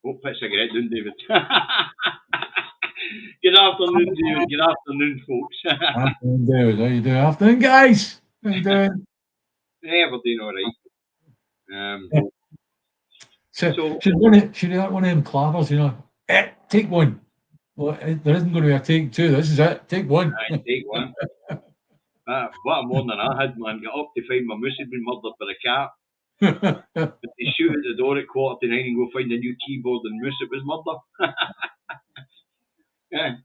Oh, put a cigarette down, David. Good afternoon, David. Good afternoon, folks. Afternoon, David. How you doing? Afternoon, guys. How you doing? Yeah, we're doing all right. So, So, should have one of them clappers, take one. Well, there isn't going to be a take two. This is it. Take one. I take one. What a morning I had, man. Got up to find my moose had been murdered by a cat. They shoot at the door at 8:45 and go find a new keyboard and moose. It was murder. Yeah.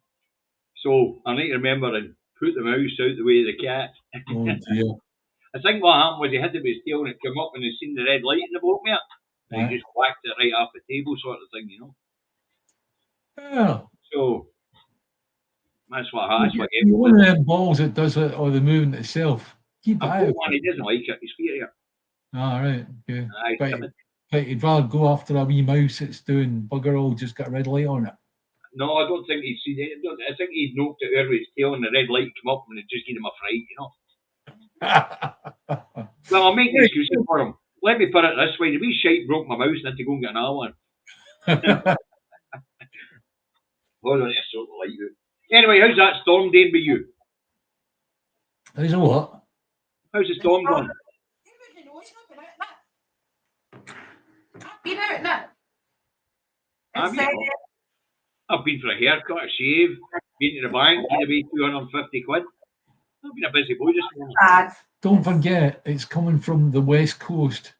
So I need to remember and put the mouse out the way of the cat. Oh dear. I think what happened was he hit it with his tail and it came up and he seen the red light in the boat, mate. And he Right. just whacked it right off the table, sort of thing. Well, So that's what you're one of them balls that does it or the movement itself. Keep I've at got it. one. He doesn't like it. He's fear of it. All right. Okay. Aye, But you'd rather go after a wee mouse that's doing bugger all, just got a red light on it. no, I don't think he'd seen it. I think he'd knocked it over his tail and the red light came up and it just gave him a fright. Well, I'll make an excuse for him. Let me put it this way: the wee shite broke my mouse and I had to go and get another one. Hold on, it's sort of like you. Anyway, how's that storm doing with you? How's a what? How's the storm going? Been out now. I've been for a haircut, a shave, been to the bank, given away 250 quid. I've been a busy boy this morning. Don't forget, it's coming from the west coast.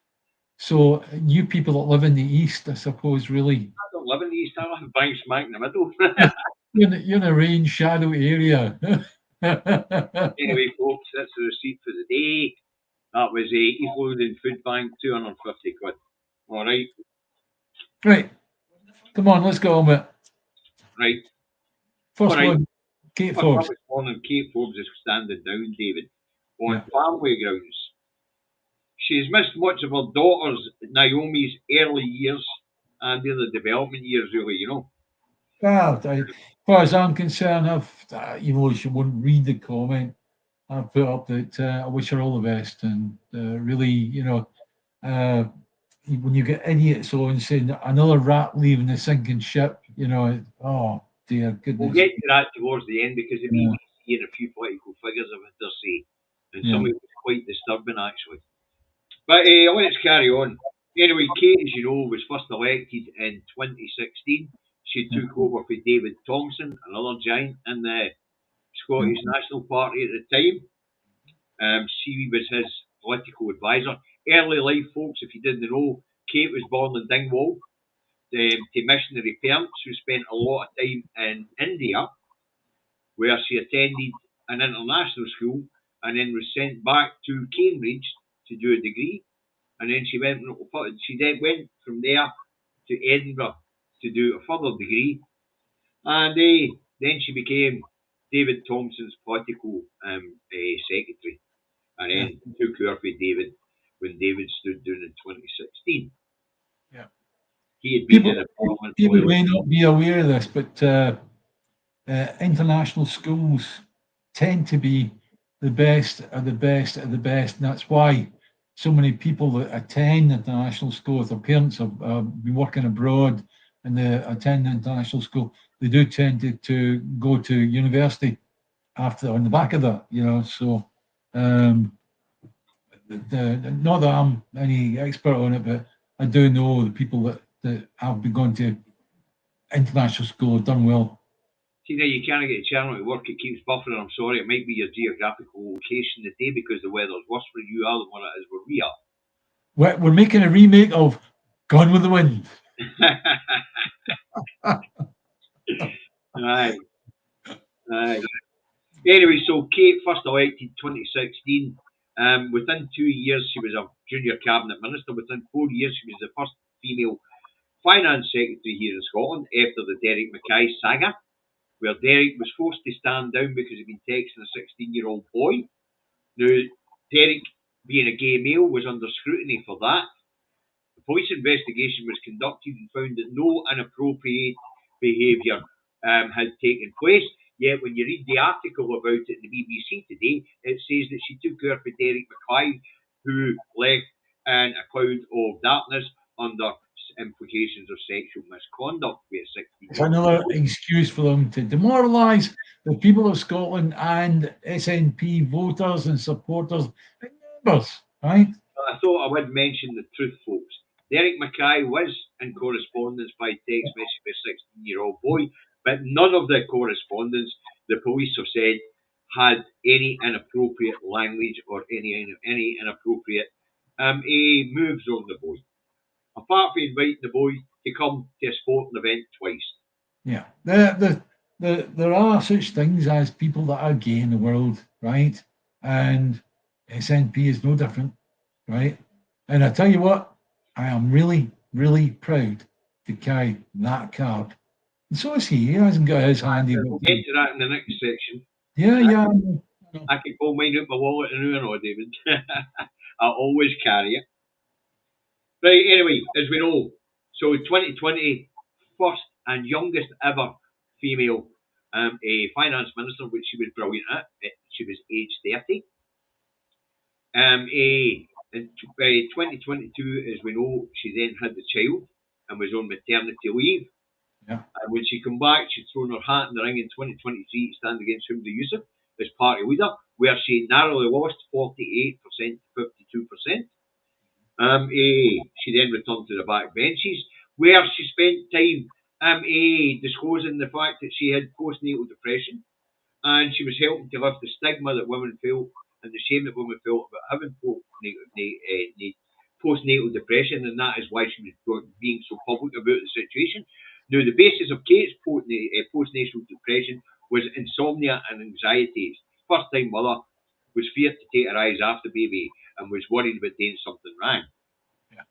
So you people that live in the east, I suppose, really. I don't live in the east. I live bang smack in the middle. You're in a rain shadow area. Anyway, folks, that's the receipt for the day. That was a East Lothian Food Bank, 250 quid. All right. Right. Come on, let's go on with it. Right. First All right. one, Kate Forbes. This morning, Kate Forbes is standing down, David, on family grounds. She's missed much of her daughter's, Naomi's, early years and the other development years, really, Well, as far as I'm concerned, she wouldn't read the comment. I've put up that I wish her all the best, and really, when you get idiots on saying another rat leaving the sinking ship, oh dear goodness. We'll get to that towards the end because the BBC and a few political figures have had their say, and some of it was quite disturbing actually. But let's carry on. Anyway, Kate, as you know, was first elected in 2016. She took over for David Thompson, another giant in the Scottish National Party at the time. She was his political advisor. Early life, folks, if you didn't know, Kate was born in Dingwall to missionary parents who spent a lot of time in India, where she attended an international school and then was sent back to Cambridge to do a degree. And then she then went from there to Edinburgh to do a further degree. And then she became David Thompson's political secretary. And then took over for David when David stood down in 2016. Yeah. He had been people may not be aware of this, but international schools tend to be the best of the best of the best. And that's why so many people that attend international school, if their parents have been working abroad and they attend international school, they do tend to go to university after on the back of that, So, not that I'm any expert on it, but I do know the people that have been going to international school have done well. See, now you can't get a channel to work. It keeps buffering. I'm sorry. It might be your geographical location today because the weather's worse for you than what it is where we are. We're making a remake of Gone with the Wind. Aye. Anyway, so Kate first elected 2016. Within 2 years, she was a junior cabinet minister. Within 4 years, she was the first female finance secretary here in Scotland after the Derek Mackay saga, where Derek was forced to stand down because he'd been texting a 16-year-old boy. Now, Derek, being a gay male, was under scrutiny for that. The police investigation was conducted and found that no inappropriate behaviour had taken place. Yet when you read the article about it in the BBC today, it says that she took over for Derek Mackay, who left in a cloud of darkness under implications of sexual misconduct with a It's 16-year-old. another excuse for them to demoralise the people of Scotland and SNP voters and supporters and members, right? I thought I would mention the truth, folks. Derek Mackay was in correspondence by text message with a 16-year-old boy, but none of the correspondence, the police have said, had any inappropriate language or any inappropriate moves on the boy. Apart from inviting the boy to come to a sporting event twice. Yeah, there are such things as people that are gay in the world, right? And SNP is no different, right? And I tell you what, I am really, really proud to carry that card. And so is he. He hasn't got his handy. We'll get to that in the next section. Yeah, yeah. I can pull mine out my wallet and now, David. I always carry it. Right, anyway, as we know, so 2020, first and youngest ever female a finance minister, which she was brilliant at. She was age 30. In 2022, as we know, she then had the child and was on maternity leave. Yeah. And when she come back, she'd thrown her hat in the ring in 2023 to stand against Humza Yousaf as party leader, where she narrowly lost 48% to 52%. She then returned to the back benches, where she spent time disclosing the fact that she had postnatal depression, and she was helping to lift the stigma that women felt and the shame that women felt about having postnatal depression, and that is why she was being so public about the situation. Now, the basis of Kate's postnatal depression was insomnia and anxiety. First-time mother was feared to take her eyes off the baby and was worried about doing something wrong. Yeah.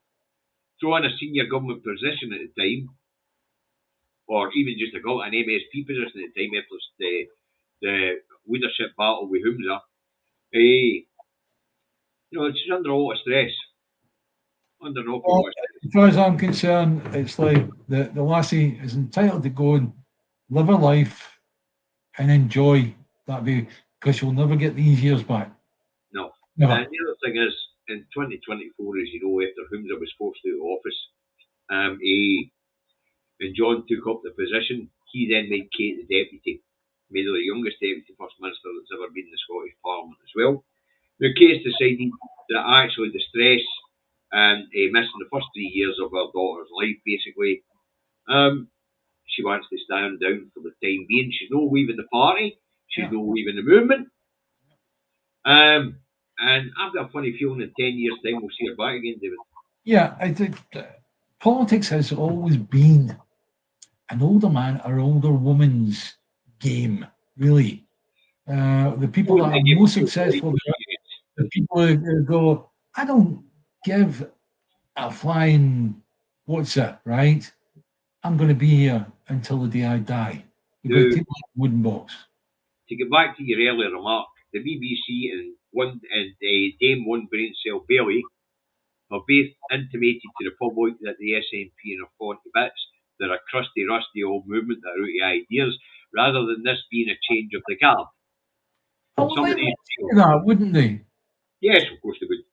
So, in a senior government position at the time, or even just an MSP position at the time after the leadership battle with Humza, she's under a lot of stress. Under an awful lot of stress. As far as I'm concerned, it's like the lassie is entitled to go and live her life and enjoy that baby, because she'll never get these years back. No. Never. And the other thing is, in 2024, as you know, after Humza was forced out of office, and John took up the position, he then made Kate the deputy, made her the youngest deputy first minister that's ever been in the Scottish Parliament as well. Now, Kate's decided that actually the stress and missing the first 3 years of her daughter's life, basically, she wants to stand down for the time being. She's no leaving the party. She's no leaving the movement. And I've got a funny feeling in 10 years' time we'll see her back again, David. Yeah, I think politics has always been an older man or older woman's game, really. The people that are most successful, the people who go, I don't give a flying what's it, right? I'm going to be here until the day I die. You've got to take that wooden box. To get back to your earlier remark, the BBC and Dame One Brain Cell Bailey have both intimated to the public that the SNP are 40 bits. They're a crusty, rusty old movement that are out of ideas, rather than this being a change of the guard. Oh, well, they would say that, wouldn't they? Yes, of course they would.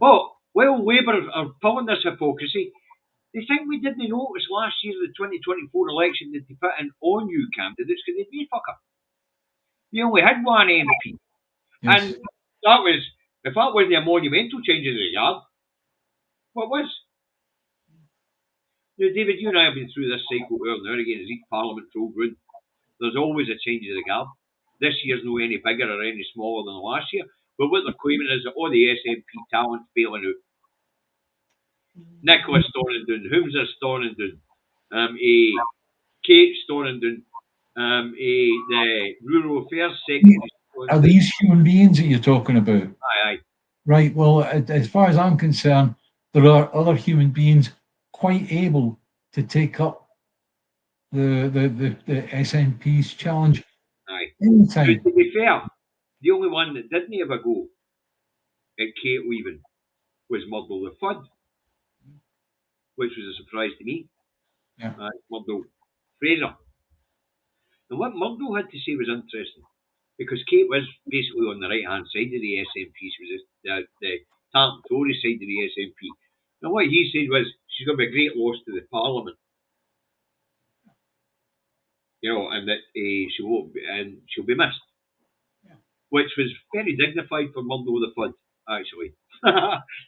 But while Labour are pulling this hypocrisy, they think we didn't notice last year, the 2024 election, that they put in all new candidates because they'd be fucker. They only had one MP. Yes. And that was, if that wasn't a monumental change in the guard, what was? Now, David, you and I have been through this cycle earlier again as each Parliament rolled round. There's always a change of the guard. This year's no any bigger or any smaller than last year. But what they're claiming is that all the SNP talent's bailing out. Nicholas Storrington, Humza Storrington, Kate Storrington, the Rural Affairs Secretary. Are these human beings that you're talking about? Aye. Right. Well, as far as I'm concerned, there are other human beings quite able to take up the SNP's challenge. Aye. Anytime. But to be fair, the only one that didn't have a go at Kate leaving was Murdo the Fudd, which was a surprise to me. Yeah. Murdo Fraser. And what Murdo had to say was interesting, because Kate was basically on the right-hand side of the SNP. She was the Tory side of the SNP. And what he said was, she's going to be a great loss to the Parliament. And that she won't be, and she'll be missed. Yeah. Which was very dignified for Murdo the Flood, actually.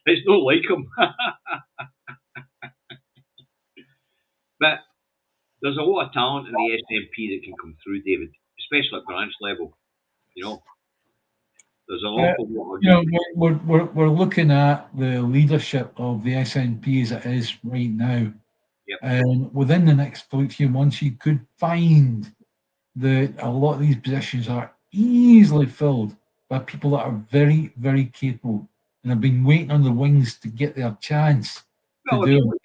It's not like him. But there's a lot of talent in the SNP that can come through, David, especially at branch level. There's an awful lot of we're looking at the leadership of the SNP as it is right now. Yep. And within the next few months, you could find that a lot of these positions are easily filled by people that are very, very capable and have been waiting on the wings to get their chance to do it.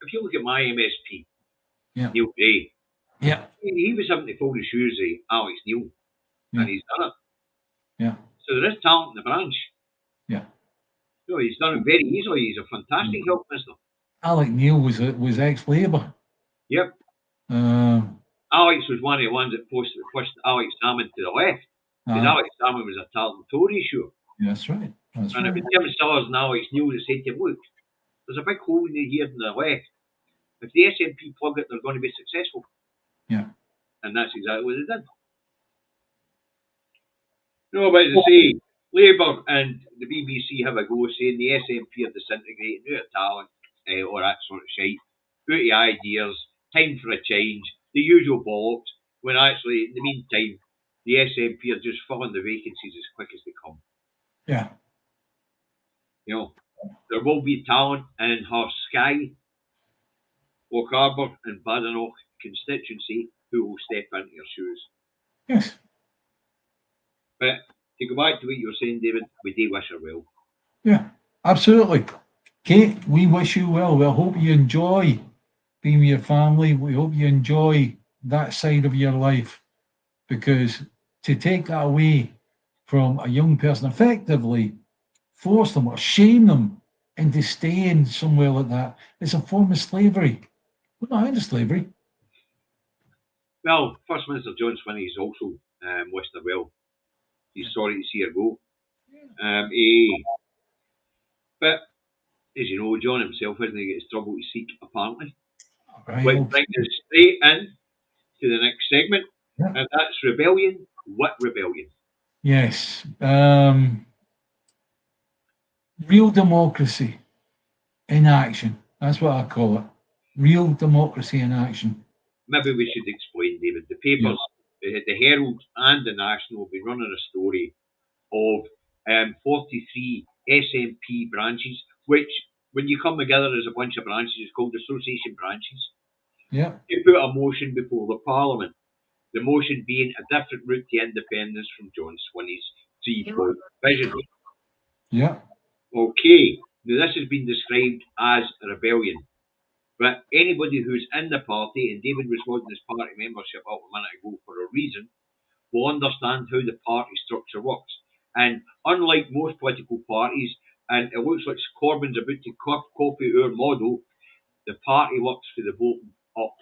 If you look at my MSP, yeah. Neil Gray, yeah, he was having to fold his shoes of Alex Neil, and he's done it. Yeah. So there is talent in the branch. Yeah. He's done it very easily. He's a fantastic health minister. Alex Neil was ex-Labour. Yep. Alex was one of the ones that pushed Alex Salmond to the left. Because Alex Salmond was a talented Tory, sure. Yeah, that's right. And it was Tim Sellers and Alex Neil that said to him, look, there's a big hole in here in the left. If the SNP plug it, they're going to be successful. Yeah. And that's exactly what they did. But as I say, Labour and the BBC have a go saying the SNP are disintegrating, out of talent, or that sort of shite, out of ideas, time for a change, the usual bollocks, when actually, in the meantime, the SNP are just filling the vacancies as quick as they come. Yeah. There will be talent in her Skye, Loch Arbor and Badenoch constituency who will step into your shoes. Yes. But to go back to what you were saying, David, we do wish her well. Yeah, absolutely. Kate, we wish you well. We hope you enjoy being with your family. We hope you enjoy that side of your life, because to take that away from a young person, effectively force them or shame them into staying somewhere like that, it's a form of slavery. We're not into slavery. Well, First Minister John Swinney's also wished her well. He's sorry to see her go. But, as you know, John himself hasn't got his trouble to seek, apparently. Right, Which brings us straight in to the next segment, and that's rebellion. What rebellion? Yes. Real democracy in action. That's what I call it. Real democracy in action. Maybe we should explain, David. The papers, the Herald and the National, have been running a story of 43 SNP branches, which, when you come together as a bunch of branches, is called association branches. Yeah. They put a motion before the Parliament. The motion being a different route to independence from John Swinney's 3-point vision. Yeah. Okay. Now, this has been described as a rebellion. But anybody who's in the party, and David was holding his party membership up a minute ago for a reason, will understand how the party structure works. And unlike most political parties, and it looks like Corbyn's about to copy our model, the party works for the bottom up.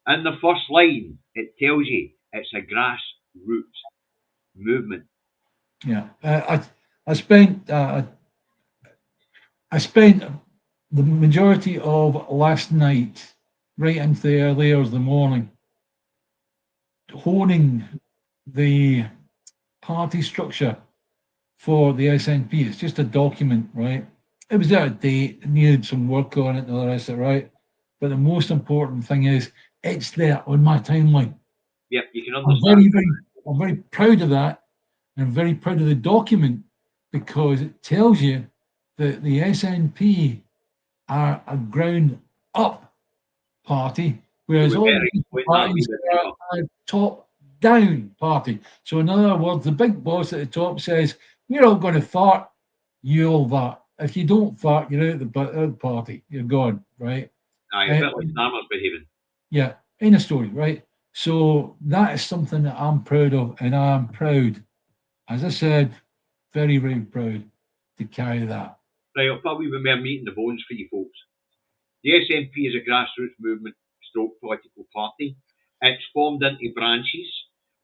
In the first line, it tells you it's a grassroots movement. Yeah, I spent the majority of last night, right into the early hours of the morning, honing the party structure for the SNP. It's just a document, right? It was out of date, it needed some work on it and all the rest of it, right? But the most important thing is it's there on my timeline. Yep, you can understand. I'm very proud of that. And I'm very proud of the document, because it tells you that the SNP are a ground up party, whereas all the parties are a top down party. So in other words, the big boss at the top says, "You're all going to fart, you'll fart. If you don't fart, you're out of the party. You're gone," right? Aye, a bit like Starmer's behaving. Yeah, in a story, right? So that is something that I'm proud of, and I'm proud, as I said, very, very proud to carry that. Right, I'll probably be more meat in the bones for you folks. The SNP is a grassroots movement stroke political party. It's formed into branches.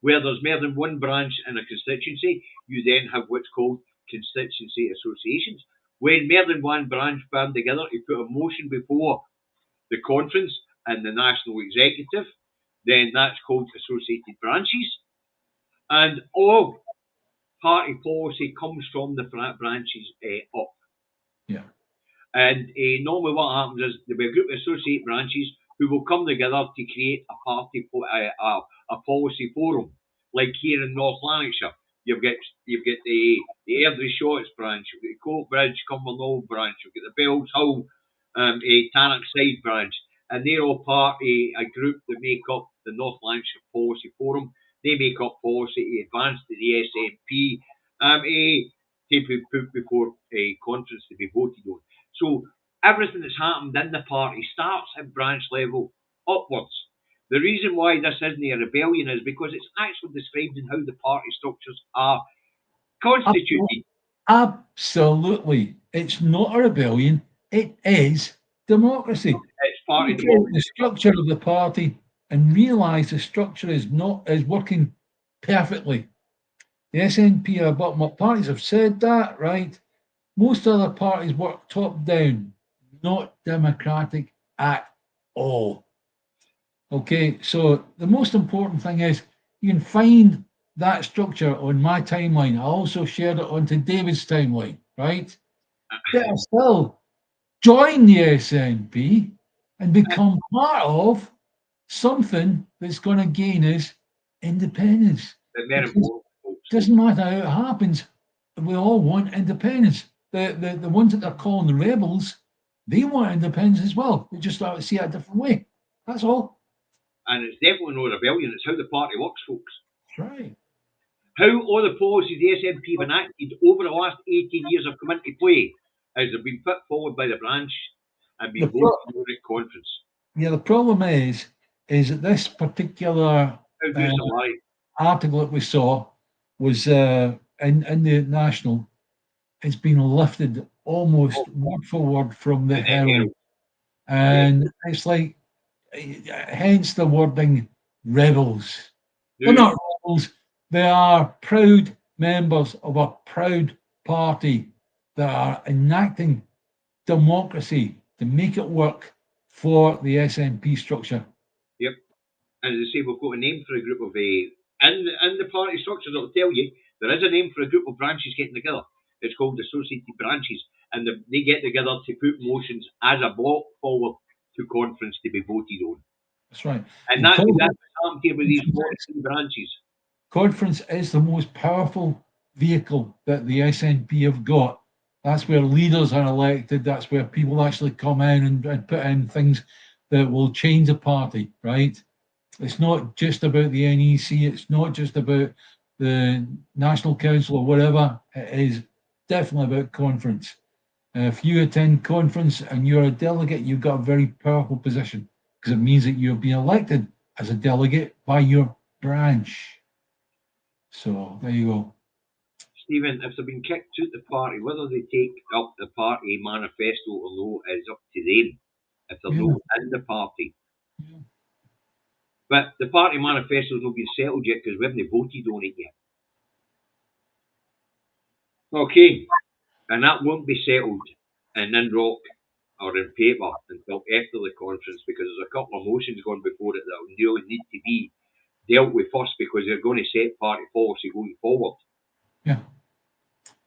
Where there's more than one branch in a constituency, you then have what's called constituency associations, When more than one branch band together to put a motion before the conference and the national executive, then that's called associated branches. And all party policy comes from the branches up. Yeah. And normally what happens is there'll be a group of associate branches who will come together to create a party, a policy forum. Like here in North Lanarkshire, you've got the Airdrie Shorts branch, you've got the Coatbridge Cumbernauld branch, you've got the Bells Hill Tannock Side branch, and they're all part of a group that make up the North Lanarkshire Policy Forum. They make up policy to advance to the SNP to be put before a conference to be voted on. So everything that's happened in the party starts at branch level upwards. The reason why this isn't a rebellion is because it's actually described in how the party structures are constituted. Absolutely. It's not a rebellion. It is democracy. It's party Look at democracy. the structure of the party and realise the structure is working perfectly. The SNP are bottom-up parties have said that, right? Most other parties work top-down, not democratic at all. Okay, so the most important thing is you can find that structure on my timeline. I also shared it onto David's timeline, right? Better still, join the SNP and become part of something that's going to gain us independence. It doesn't matter how it happens. We all want independence. The ones that they're calling the rebels, they want independence as well. They just have to see it a different way. That's all. And it's definitely no rebellion. It's how the party works, folks. That's right. How all the policies the SNP have enacted over the last 18 years have come into play as they've been put forward by the branch and been voted on at conference. Yeah, the problem is that this particular article that we saw was in the National. It's been lifted almost word for word from the Herald. And it's like, hence the wording rebels. They're not rebels. They are proud members of a proud party that are enacting democracy to make it work for the SNP structure. Yep. And as I say, we've got a name for a group of in the party structures. I'll tell you, there is a name for a group of branches getting together. It's called associated branches, and they get together to put motions as a block forward to conference to be voted on. That's right. And that's what's happened here with these 14 branches. Conference is the most powerful vehicle that the SNP have got. That's where leaders are elected. That's where people actually come in and put in things that will change the party, right? It's not just about the NEC. It's not just about the National Council or whatever. It is definitely about conference. If you attend conference and you're a delegate, you've got a very powerful position because it means that you're being elected as a delegate by your branch. So there you go. Stephen, if they've been kicked out the party, whether they take up the party manifesto or no is up to them. If they're not in the party. Yeah. But the party manifesto's not been settled yet because we haven't voted on it yet. Okay. And that won't be settled in rock or in paper until after the conference because there's a couple of motions going before it that will really need to be dealt with first because they're going to set party policy going forward. Yeah.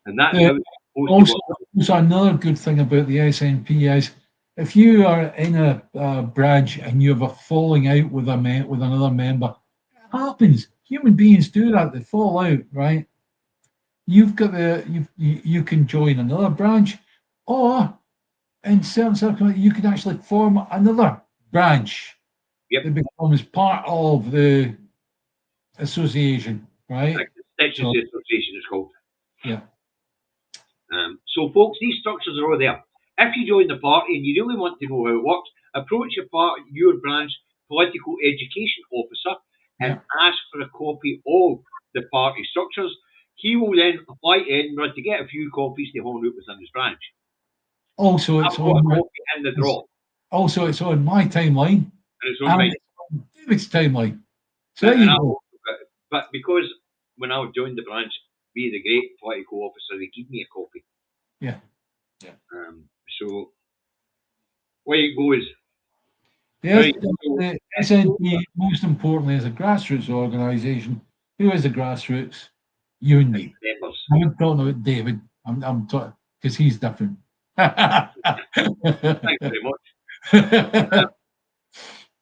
And that's how it's supposed to work. Also, another good thing about the SNP is if you are in a branch and you have a falling out with another member, it happens. Human beings do that. They fall out, right? You can join another branch, or in certain circumstances, you can actually form another branch. Yep. That becomes part of the association, right? Constituency association is called. Yeah. So, folks, these structures are all there. If you join the party and you really want to know how it works, approach your branch political education officer and ask for a copy of the party structures. He will then apply to Edinburgh to get a few copies to hold out within his branch. Also, it's on my timeline. And it's on David's timeline. So there you go. But because when I joined the branch, being the great political officer, they give me a copy. Yeah. it goes. Yes, Right. So, the SNP, most importantly, is a grassroots organisation. Who is the grassroots? You and me. members. I'm not talking about David. I'm talking because he's different. Thanks very much.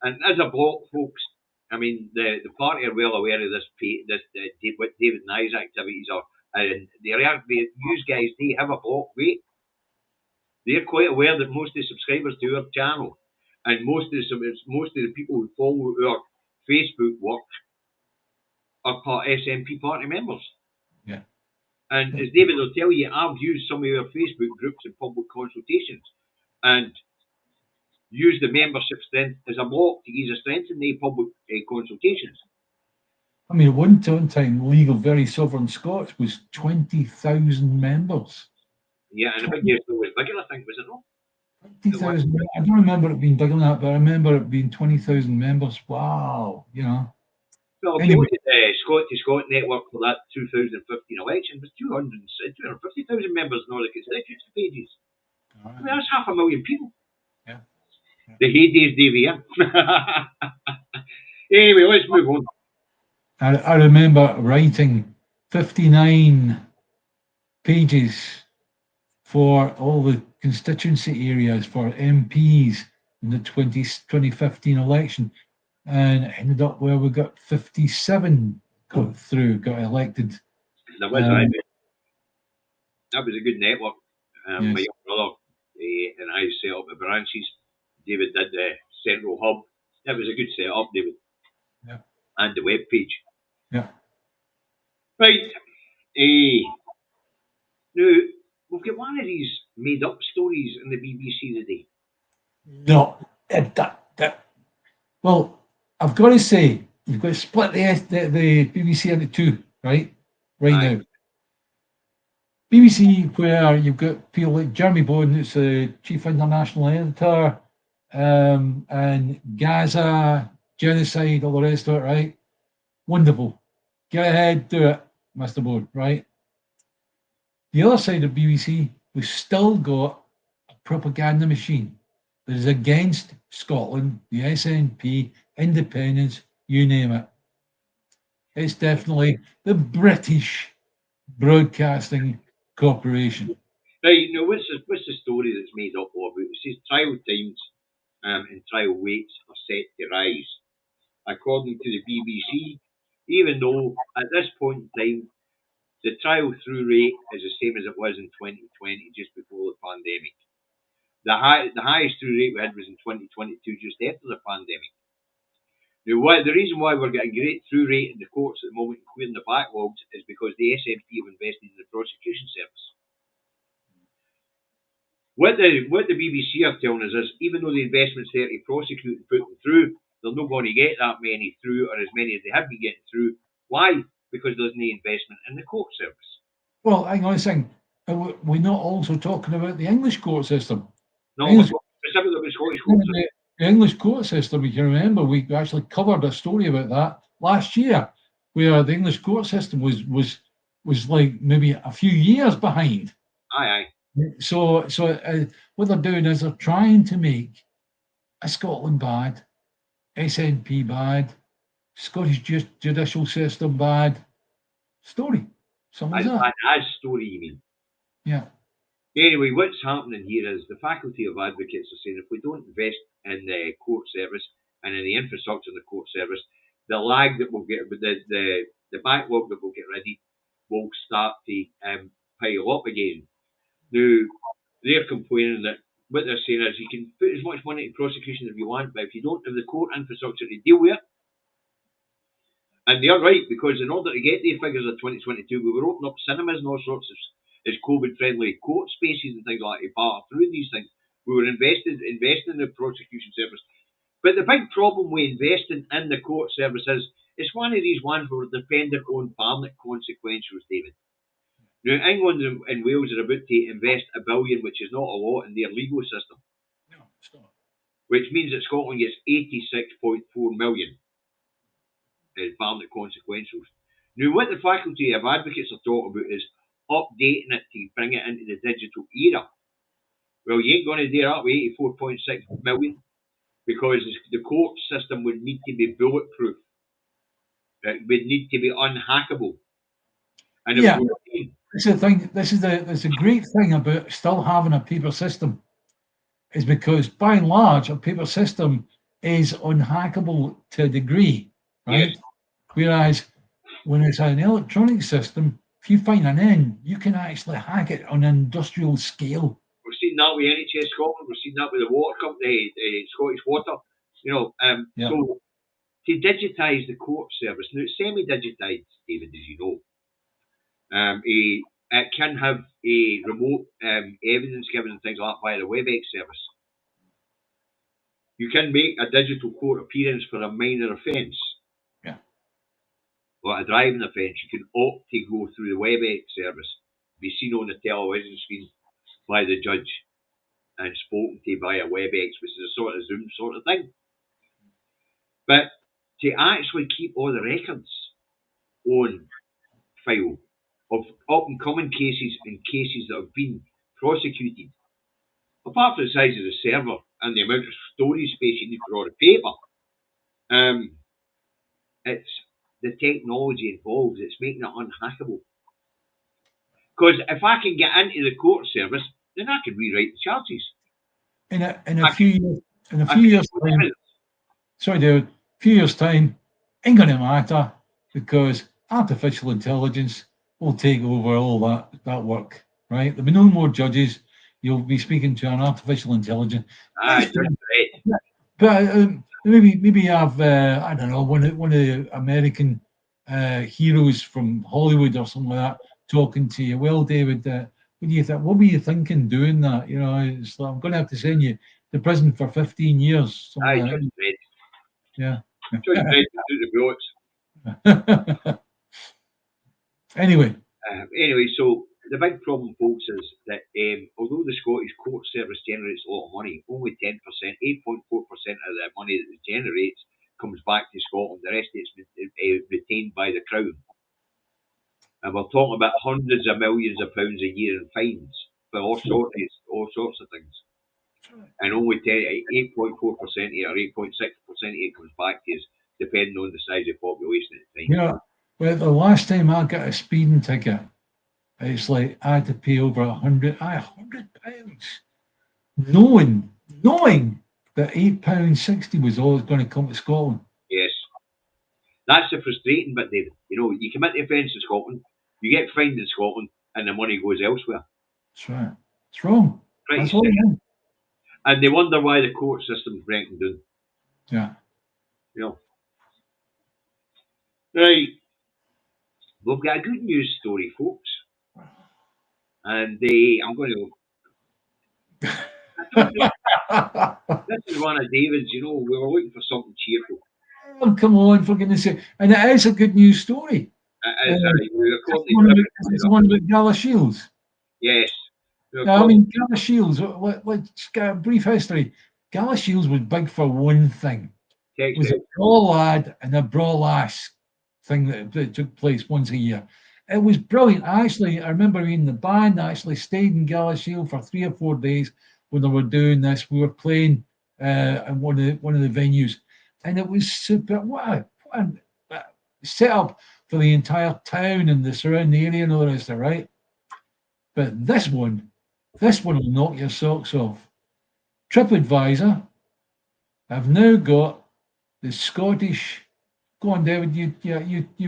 And as a bloc, folks, I mean, the party are well aware of what David and I's activities are, and you guys, they have a block weight. They're quite aware that most of the subscribers to our channel and most of the people who follow our Facebook work are SNP party members. Yeah. And as David will tell you, I've used some of our Facebook groups in public consultations and used the membership strength as a block to use a strength in the public consultations. I mean, at one time, League of Very Sovereign Scots was 20,000 members. Yeah, and a big year was bigger, I think, was it not? 20,000. I don't remember it being bigger than that, but I remember it being 20,000 members. Wow, you know. Well, if Anyway. you look at the Scot to Scot network for that 2015 election, it was 250,000 members in all the constituency pages. Right. I mean, that's 500,000 people. Yeah. The heydays, Davey, yeah? Anyway, let's move on. I remember writing 59 pages for all the constituency areas for MPs in the 2015 election, and it ended up where we got 57 got elected. That was right. That was a good network. Yes. My young brother and I set up the branches. David did the central hub. That was a good setup, David. Yeah. And the web page. Yeah. Right. Now, we've got one of these made up stories in the BBC today. No. Well, I've got to say, you've got to split the BBC into two, right? Now. BBC, where you've got people like Jeremy Bowen, who's the chief international editor, and Gaza, genocide, all the rest of it, right? Wonderful. Get ahead, do it, Mr. Bowen, right? The other side of BBC, we've still got a propaganda machine that is against Scotland, the SNP, independence, you name it. It's definitely the British Broadcasting Corporation. Right, what's the story that's made up of it? It says trial times and trial weights are set to rise. According to the BBC, even though at this point in time, the trial through rate is the same as it was in 2020, just before the pandemic. The highest through rate we had was in 2022, just after the pandemic. Now, the reason why we're getting great through rate in the courts at the moment, clearing the backlogs, is because the SNP have invested in the prosecution service. What the BBC are telling us is, even though the investment's there to prosecute and put them through, they're not going to get that many through, or as many as they have been getting through. Why? Because there's no investment in the court service. Well, hang on a second. We're not also talking about the English court system. No, specifically about Scottish court system. The English court system, you can remember, we actually covered a story about that last year, where the English court system was like maybe a few years behind. Aye. So what they're doing is they're trying to make a Scotland bad, SNP bad, Scottish judicial system bad story. As story, you mean? Yeah. Anyway, what's happening here is the faculty of advocates are saying if we don't invest in the court service and in the infrastructure of the court service, the lag that we'll get, the backlog that we'll get ready will start to pile up again. Now, they're complaining that what they're saying is you can put as much money into prosecution as you want, but if you don't have the court infrastructure to deal with it, and they're right, because in order to get the figures of 2022, we were opening up cinemas and all sorts of as COVID-friendly court spaces and things like that to barter through these things. We were investing in the prosecution service. But the big problem with investing in the court service is it's one of these ones where we're dependent on permanent consequentials, David. Now, England and Wales are about to invest $1 billion, which is not a lot, in their legal system. No, it's not. Which means that Scotland gets 86.4 million as permanent consequentials. Now, what the faculty of advocates are talking about is updating it to bring it into the digital era. Well, you ain't going to do that with 84.6 million because the court system would need to be bulletproof. It would need to be unhackable. And yeah, this is the thing. This is a great thing about still having a paper system, is because by and large a paper system is unhackable to a degree, right? Yes. Whereas when it's an electronic system, if you find an end, you can actually hack it on an industrial scale. We've seen that with NHS Scotland. We've seen that with the water company, Scottish Water. So to digitise the court service, now it's semi-digitised, David, as you know. It can have a remote evidence given and things like that via the WebEx service. You can make a digital court appearance for a minor offence. Yeah. Or a driving offence. You can opt to go through the WebEx service, be seen on the television screen by the judge and spoken to via WebEx, which is a sort of Zoom sort of thing. But to actually keep all the records on file of up and coming cases and cases that have been prosecuted, apart from the size of the server and the amount of storage space you need for all the paper, it's the technology involved. It's making it unhackable. Because if I can get into the court service, then I can rewrite the charges. In a few years' time, sorry, David, a few years' time, ain't going to matter because artificial intelligence will take over all that work, right? There'll be no more judges. You'll be speaking to an artificial intelligence. That's right. But maybe you have I don't know, one of the American heroes from Hollywood or something like that talking to you. Well, David, what do you think? What were you thinking doing that? You know, it's like, I'm going to have to send you to prison for 15 years. Aye, like just red. Yeah. Just red to do the bullets. Anyway, so the big problem, folks, is that although the Scottish court service generates a lot of money, only 10%, 8.4% of the money that it generates comes back to Scotland. The rest is retained by the Crown. And we're talking about hundreds of millions of pounds a year in fines for all sorts of things. And only 8.4% or 8.6% of it comes back to us, depending on the size of the population at the time. Yeah, well, the last time I got a speeding ticket, it's like I had to pay over £100, knowing that £8.60 was always going to come to Scotland. Yes. That's the frustrating bit, David. You know, you commit the offence in Scotland, you get fined in Scotland, and the money goes elsewhere. That's right. It's wrong. That's all wrong. And they wonder why the court system's breaking down. Yeah. You know. Right. We've got a good news story, folks. And I'm going to... This is one of David's, you know, we were looking for something cheerful. Oh, come on, for goodness sake. And it is a good news story. It's the one about Gala Shields. Yes. I mean, Gala Shields, let's get a brief history. Gala Shields was big for one thing. It was a braw lad and a braw lass thing that took place once a year. It was brilliant. I remember being in the band. I actually stayed in Gala Shield for 3 or 4 days when they were doing this. We were playing in one of the venues, and it was super. What a set up for the entire town and the surrounding area and all the rest of it, right? But this one will knock your socks off. TripAdvisor have now got the Scottish. Go on, David. You've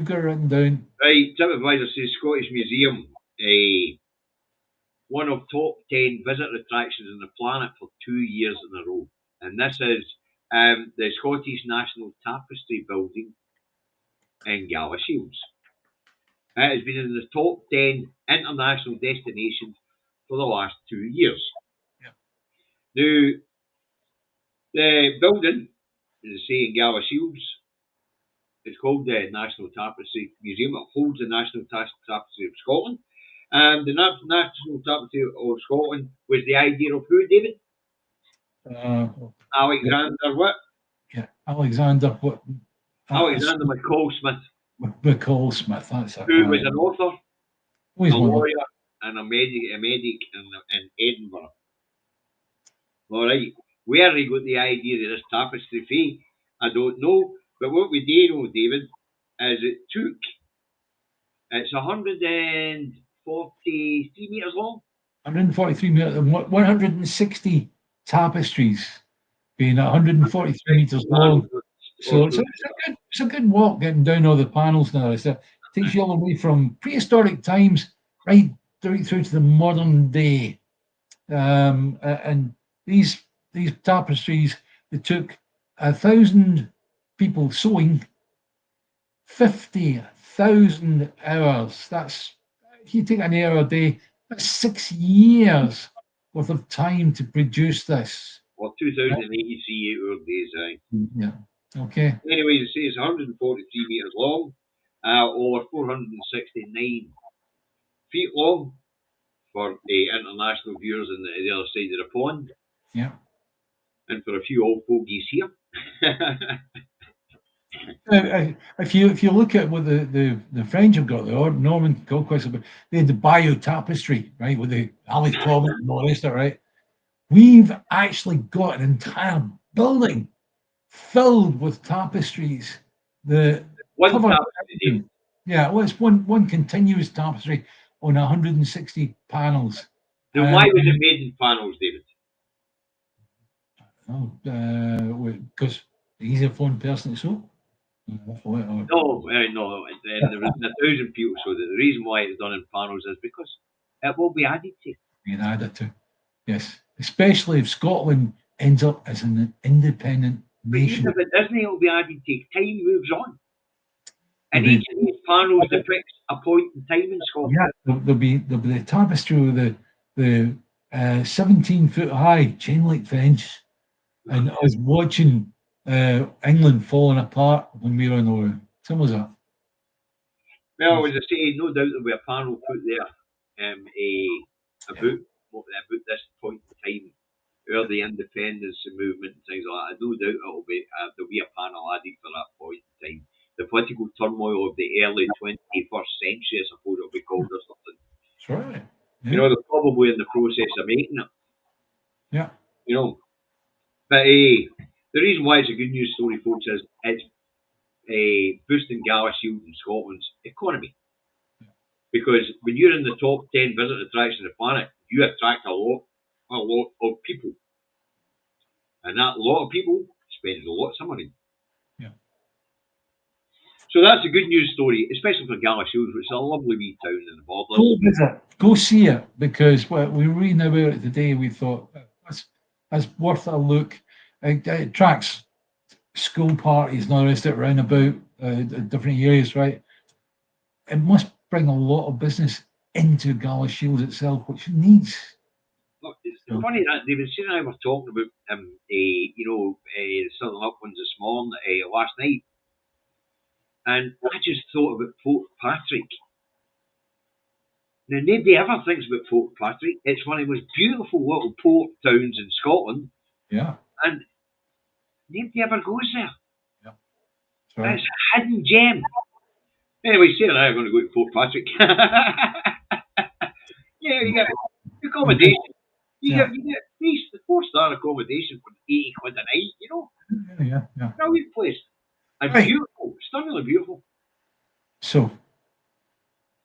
got it written down. Right, TripAdvisor says Scottish Museum, one of top 10 visitor attractions on the planet for 2 years in a row, and this is the Scottish National Tapestry Building in Gala Shields. It has been in the top 10 international destinations for the last 2 years. Yep. Now, the building, as I say, in Gala Shields, it's called the National Tapestry Museum. It holds the National Tapestry of Scotland. And the National Tapestry of Scotland was the idea of who, David? Alexander what? Yeah, Alexander what? Alexander McCall Smith. McCall Smith, that's it. Who was an author, a lawyer, and a medic in Edinburgh. All right. Where they got the idea of this tapestry fee, I don't know. But what we do know, David, is it's 143 metres long. 143 metres, 160 tapestries being 143 metres long. So it's a good walk getting down all the panels now. It takes you all the way from prehistoric times right through to the modern day. And these tapestries, it took 1,000 people sewing 50,000 hours. That's, if you take an hour a day, that's 6 years worth of time to produce this. Well, 2,083 hour days, aye. Yeah. Okay. Anyway, it says 143 metres long, or 469 feet long for the international viewers on the other side of the pond. Yeah. And for a few old fogies here. If you look at what the French have got, the Norman conquest, they had the Bayeux tapestry, right, with the Alice Corbyn and all this, right? We've actually got an entire building filled with tapestries. The one cover, tapestry. Yeah, well, it's one continuous tapestry on 160 panels. Then why was it made in panels, David? Because he's a fun person to sew. No, and there was 1,000 people, so the reason why it's done in panels is because it will be added to. Being added to, yes, especially if Scotland ends up as an independent nation. But even if it doesn't, it'll be added to. Time moves on, and each of these panels depicts a point in time in Scotland. Yeah, there'll be the tapestry with the 17-foot high chain link fence, and I was watching England falling apart when we were on the way. Some was that. Well, as I say, no doubt there'll be a panel put there about this point in time, early independence movement and things like that. No doubt there'll be a panel added for that point in time. The political turmoil of the early 21st century, I suppose it'll be called, or something. That's right. Yeah. You know, they're probably in the process of making it. Yeah. You know, but the reason why it's a good news story, folks, is it's boosting gala shields in Scotland's economy. Because when you're in the top 10 visit attractions of the planet, you attract a lot of people. And that lot of people spends lots of money. Yeah. So that's a good news story, especially for Gala Shields, which is a lovely wee town in the Borders. Go visit, go see it, because what we were reading about it today, we thought that's worth a look. It attracts school parties and all the rest of it around about different areas, right? It must bring a lot of business into Gala Shields itself, which needs. Look, it's funny that David and I were talking about the Southern Uplands this morning, last night, and I just thought about Fort Patrick. Now, nobody ever thinks about Fort Patrick. It's one of the most beautiful little port towns in Scotland. Yeah. And nobody ever goes there. Yeah. Right. It's a hidden gem. Anyway, Sarah and I are going to go to Fort Patrick. Yeah, you get accommodation. You get the 4-star accommodation for 80 quid a night, you know? Yeah. Brilliant place. And beautiful, stunningly beautiful. So,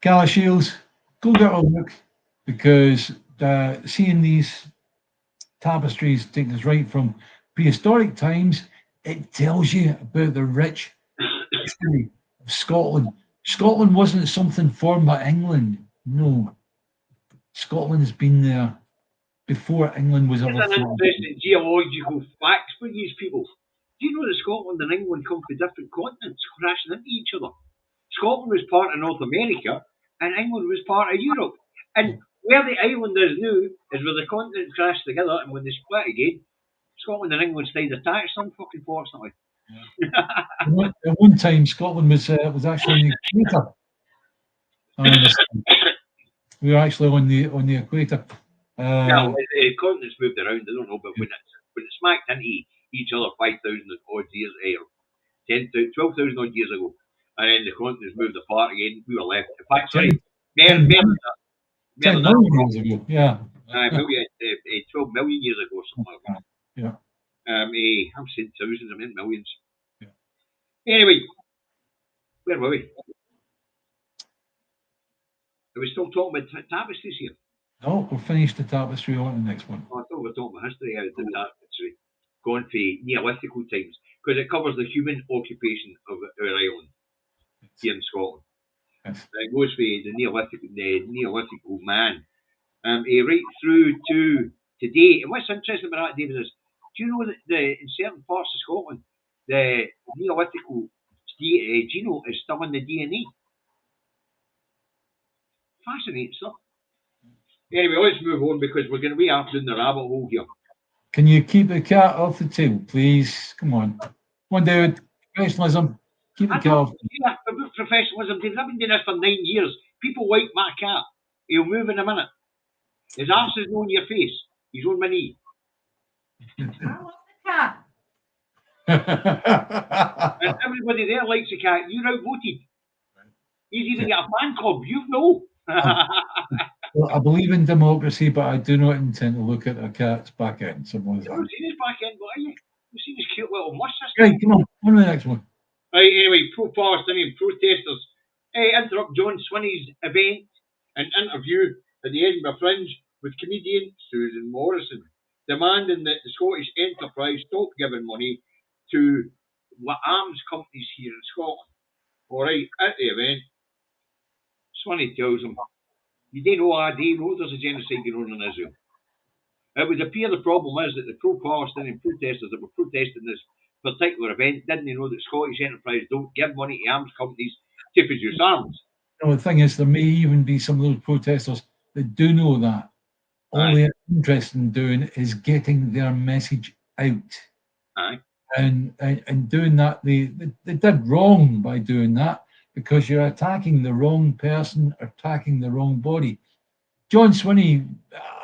Gala Shields, go get a look, because seeing these tapestries take us right from prehistoric times, it tells you about the rich history of Scotland. Scotland wasn't something formed by England. No. Scotland has been there before England was ever formed. There's an interesting geological facts for these people. Do you know that Scotland and England come from different continents crashing into each other? Scotland was part of North America and England was part of Europe. And where the island is now is where the continents crashed together, and when they split again, Scotland and England stayed attached, unfortunately. Yeah. At one time, Scotland was actually on the equator. I understand. We were actually on the equator. The continents moved around. I don't know, but when it smacked into each other 5,000 odd years, 12,000 odd years ago, and then the continents moved apart again, we were left. In fact, sorry, 10 million years ago. Yeah. million, 12 million years ago, something like that. Yeah. I'm saying thousands, I meant millions. Yeah. Anyway, where were we? Are we still talking about tapestries here? No, we'll finish the tapestry on the next one. Oh, I thought we were talking about history out of the tapestry, going for Neolithical times, because it covers the human occupation of our island here in Scotland. Yes. It goes for the Neolithical man, right through to today. And what's interesting about that, David, is do you know that in certain parts of Scotland, the Neolithical genome is still in the DNA? Fascinating stuff. Anyway, let's move on because we're going to be after the rabbit hole here. Can you keep the cat off the table, please? Come on. One day, professionalism. Keep the cat off. Yeah, about professionalism, David. I've been doing this for 9 years. People like my cat. He'll move in a minute. His arse is on your face. He's on my knee. I love the cat. And everybody there likes the cat. You're outvoted. He's even got a fan club. You know. Well, I believe in democracy, but I do not intend to look at a cat's back end. Someone's You've not seen his back end, but are you? You've seen his cute little mustache. Right, come on to the next one. Right, anyway, pro-Palestinian protesters interrupt John Swinney's event and interview at the Edinburgh Fringe with comedian Susan Morrison, demanding that the Scottish enterprise stop giving money to arms companies here in Scotland. Alright, at the event, Swinney tells them, you don't know ID, know there's a genocide going on in Israel. It would appear the problem is that the pro-Palestinian protesters that were protesting this particular event didn't know that Scottish enterprise don't give money to arms companies to produce arms. You know, the thing is, there may even be some of those protesters that do know that. All they're interested in doing is getting their message out. Aye. And doing that, they did wrong by doing that because you're attacking the wrong person, attacking the wrong body. John Swinney,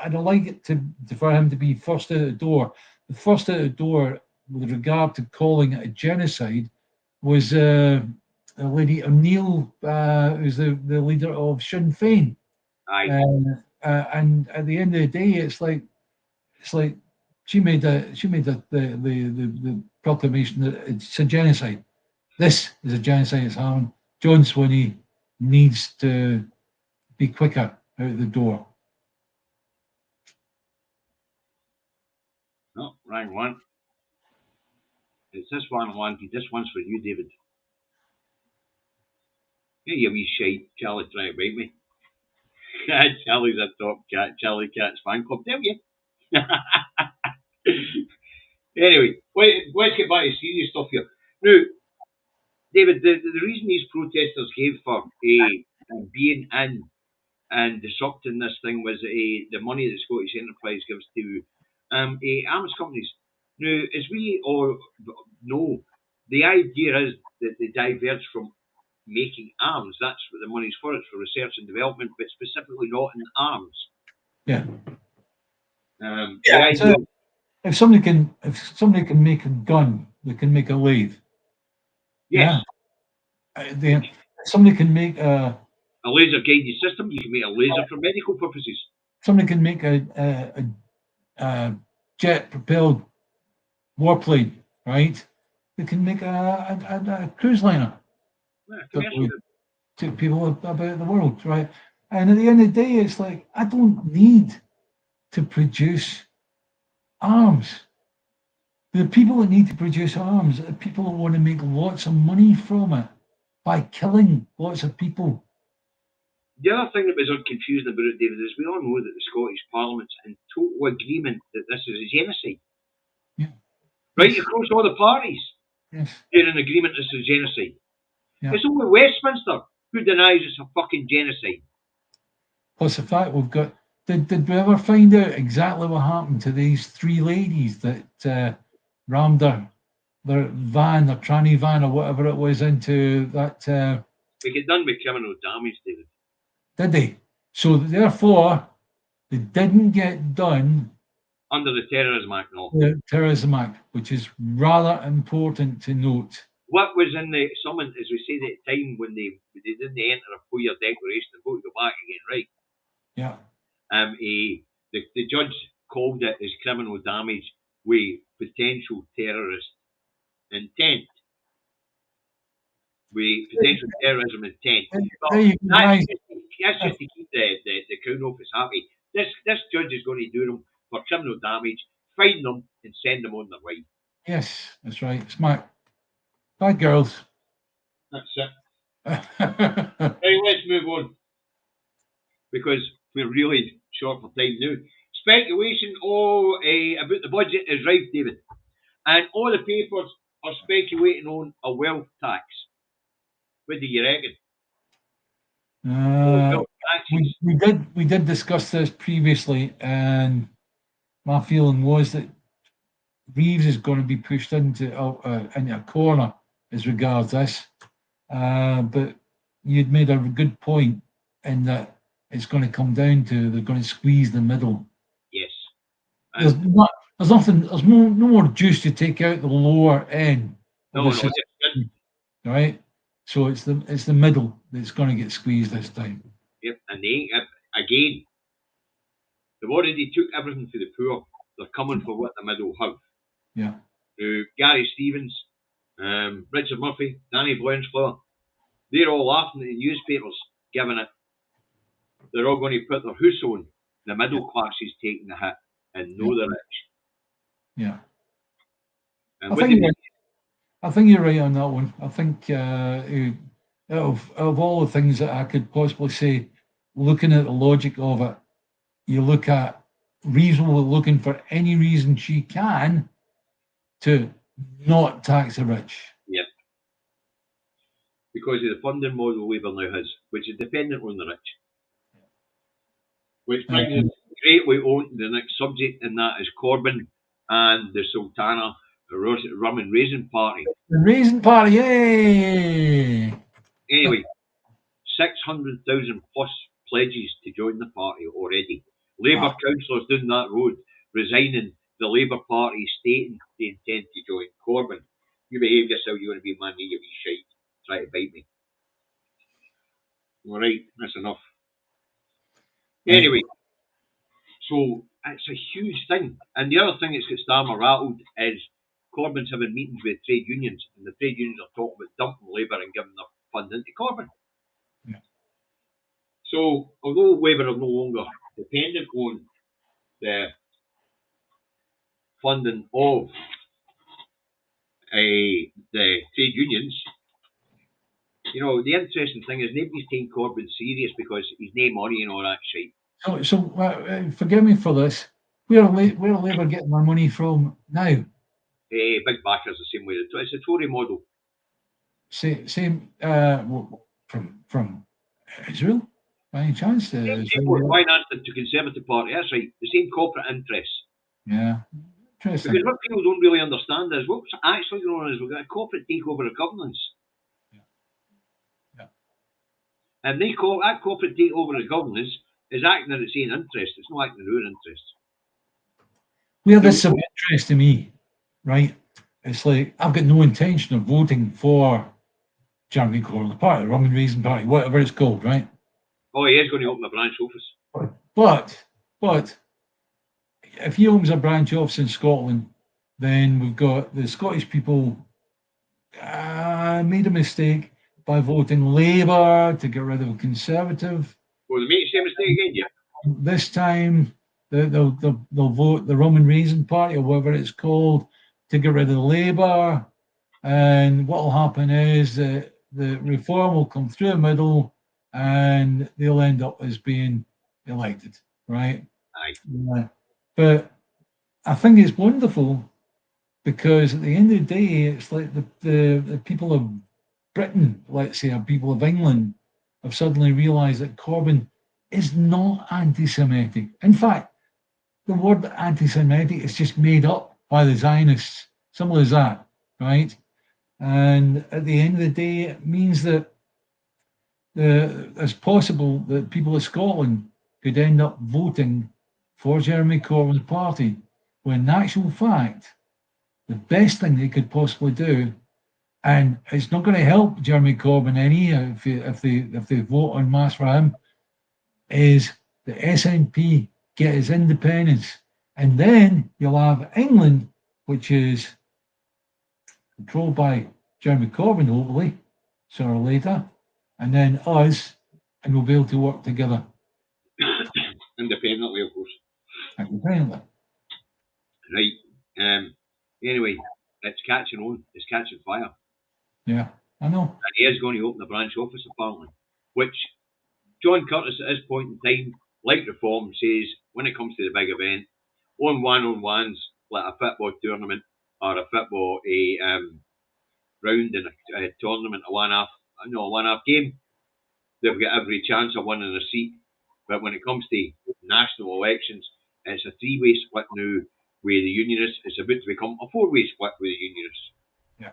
I'd like it for him to be first out the door. The first out the door with regard to calling it a genocide was Lady O'Neill, who's the leader of Sinn Féin. Aye. And at the end of the day, it's like she made the proclamation that it's a genocide. This is a genocide. It's happening. John Swinney needs to be quicker out the door. No, wrong one. It's this one I wanted. This one's for you, David. Hey, you wee shite. Charlie trying to bite me. Charlie's a top cat. Charlie Cat's fan club. Damn you. Anyway, let's get back to serious stuff here. Now, David, the reason these protesters gave for being in and disrupting this thing was the money that Scottish Enterprise gives to arms companies. Now, as we all know, the idea is that they diverge from making arms. That's what the money's for. It's for research and development, but specifically not in arms. Yeah. The So if somebody can make a gun, they can make a lathe. yes. Yeah. Somebody can make a laser guided system. You can make a laser for medical purposes. Somebody can make a jet propelled warplane, right? They can make a cruise liner. To people about the world, right? And at the end of the day, it's like, I don't need to produce arms. The people that need to produce arms are people that want to make lots of money from it by killing lots of people. The other thing that was confusing about it, David, is we all know that the Scottish Parliament's in total agreement that this is a genocide. Yeah. Right across all the parties. Yes. They're in agreement this is genocide. Yeah. It's only Westminster who denies it's a fucking genocide. Plus the fact we've got, did we ever find out exactly what happened to these three ladies that rammed their van, their tranny van or whatever it was into that? They get done with criminal damage, David. Did they? So therefore, they didn't get done under the Terrorism Act, no. The Terrorism Act, which is rather important to note. What was in the summon, as we said at the time when they didn't enter a 4-year declaration and vote to go back again, right? Yeah. the judge called it as criminal damage with potential terrorist intent. With potential terrorism intent. There you go, guys. That's just to keep the Crown Office happy. This judge is going to do them for criminal damage, fine them, and send them on their way. Yes, that's right. Smart. Bad girls. That's it. Right, let's move on. Because we're really short for time now. Speculation about the budget is rife, David. And all the papers are speculating on a wealth tax. What do you reckon? We did discuss this previously, and my feeling was that Reeves is going to be pushed into a corner as regards this. But you'd made a good point in that it's going to come down to they're going to squeeze the middle. Yes. There's no more juice to take out the lower end. Right? So it's the middle that's going to get squeezed this time. Yep, and again, they've already took everything for the poor. They're coming for what the middle have. Yeah. Gary Stevens, Richard Murphy, Danny Blanchflower, they're all laughing at the newspapers, giving it. They're all going to put their house on. The middle class is taking the hit, and no the rich. Yeah. And I think you're right on that one. I think of all the things that I could possibly say, looking at the logic of it, you look at reasonably looking for any reason she can to not tax the rich. Yep. Because of the funding model Labour now has, which is dependent on the rich. Which brings us greatly on to the next subject, and that is Corbyn and the Sultana Rum and Raisin Party. The Raisin Party, yay! Anyway, 600,000 plus pledges to join the party already. Labour councillors down that road resigning, the Labour Party stating they intend to join. Corbyn, you behave yourself, you want to be man, you wee shite. Try to bite me. Alright, that's enough. Anyway, so it's a huge thing. And the other thing that's got Starmer rattled is Corbyn's having meetings with trade unions, and the trade unions are talking about dumping Labour and giving their funding to Corbyn. Yeah. So, although Labour are no longer dependent on the funding of the trade unions, you know, the interesting thing is nobody's taking Corbyn serious because he's no money and all that shit. So forgive me for this. Where are Labour getting their money from now? Big backers the same way. It's a Tory model. Same from Israel, by any chance? Financed to Conservative Party. That's right. The same corporate interests. Yeah. Interesting. Because what people don't really understand is what's actually going on is we've got a corporate takeover of governance. Yeah. And that corporate takeover of governance is acting in its own interest. It's not acting in our interest. Where this of interest to me, right? It's like I've got no intention of voting for Jeremy Corbyn's party, the Rum and Raisin Party, whatever it's called, right? Oh, he is going to open a branch office. But if he opens a branch office in Scotland, then we've got the Scottish people made a mistake by voting Labour to get rid of a Conservative. Well, they made the same mistake again, yeah. This time they'll vote the Rum and Raisin Party or whatever it's called to get rid of Labour, and what will happen is that the reform will come through the middle, and they'll end up as being elected, right? Aye. But I think it's wonderful because at the end of the day, it's like the people of Britain, let's say, or people of England, have suddenly realised that Corbyn is not anti-Semitic. In fact, the word anti-Semitic is just made up by the Zionists. Simple as that, right? And at the end of the day, it means that it's possible that people of Scotland could end up voting for Jeremy Corbyn's party, when in actual fact, the best thing they could possibly do, and it's not going to help Jeremy Corbyn any if they vote en masse for him, is the SNP get its independence. And then you'll have England, which is controlled by Jeremy Corbyn, hopefully, sooner or later, and then us, and we'll be able to work together Independently, of course. independently. Right. Anyway, it's catching on. It's catching fire. Yeah, I know. And he is going to open a branch office, apparently. Which John Curtis, at this point in time, like Reform, says when it comes to the big event, on one-on-ones, like a football tournament or a football round in a tournament, a one-half game, they've got every chance of winning a seat. But when it comes to national elections, it's a three-way split now with the Unionists. It's about to become a four-way split with the Unionists. Yeah.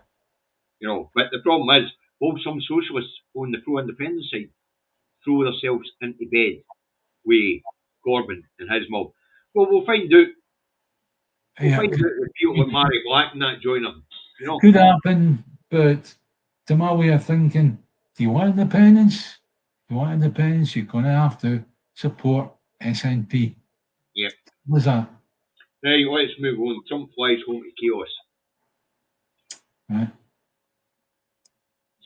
You know, but the problem is, both some socialists on the pro-independence side throw themselves into bed with Corbyn and his mob. Well, we'll find out. We'll find out if people like Mary Black and that join them. You know, could happen, but to my way of thinking, do you want independence? If you want independence, you're going to have to support SNP. Yep. What's that? Right, let's move on. Trump flies home to chaos. Right.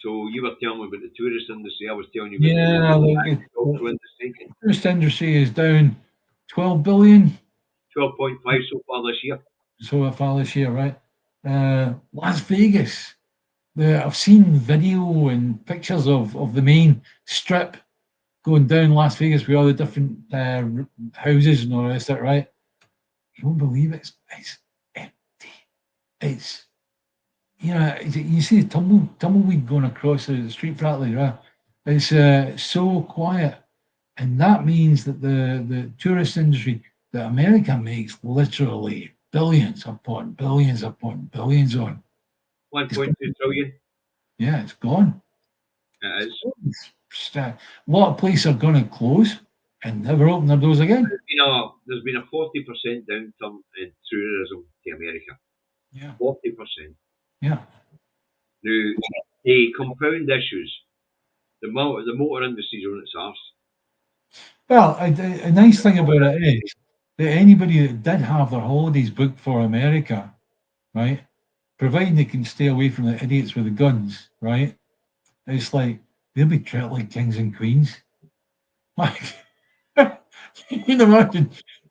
So you were telling me about the tourist industry. I was telling you about the agricultural industry. Tourist industry is down 12 billion. 12.5 so far this year. So far this year, right? Las Vegas. I've seen video and pictures of the main strip going down Las Vegas with all the different houses and all the rest of it, right? You won't believe it. It's empty. It's, you see the tumbleweed going across the street practically, right? It's so quiet. And that means that the tourist industry that America makes literally billions upon billions upon billions on. 1.2 trillion. Yeah, it's gone. It is. A lot of places are going to close and never open their doors again. There's been a 40% downturn in tourism to America. Yeah. 40%. Yeah. Now, the compound issues, the motor industry is on its arse. Well, a nice thing about it is that anybody that did have their holidays booked for America, right, providing they can stay away from the idiots with the guns, right, it's like they'll be treated like kings and queens. Like, you can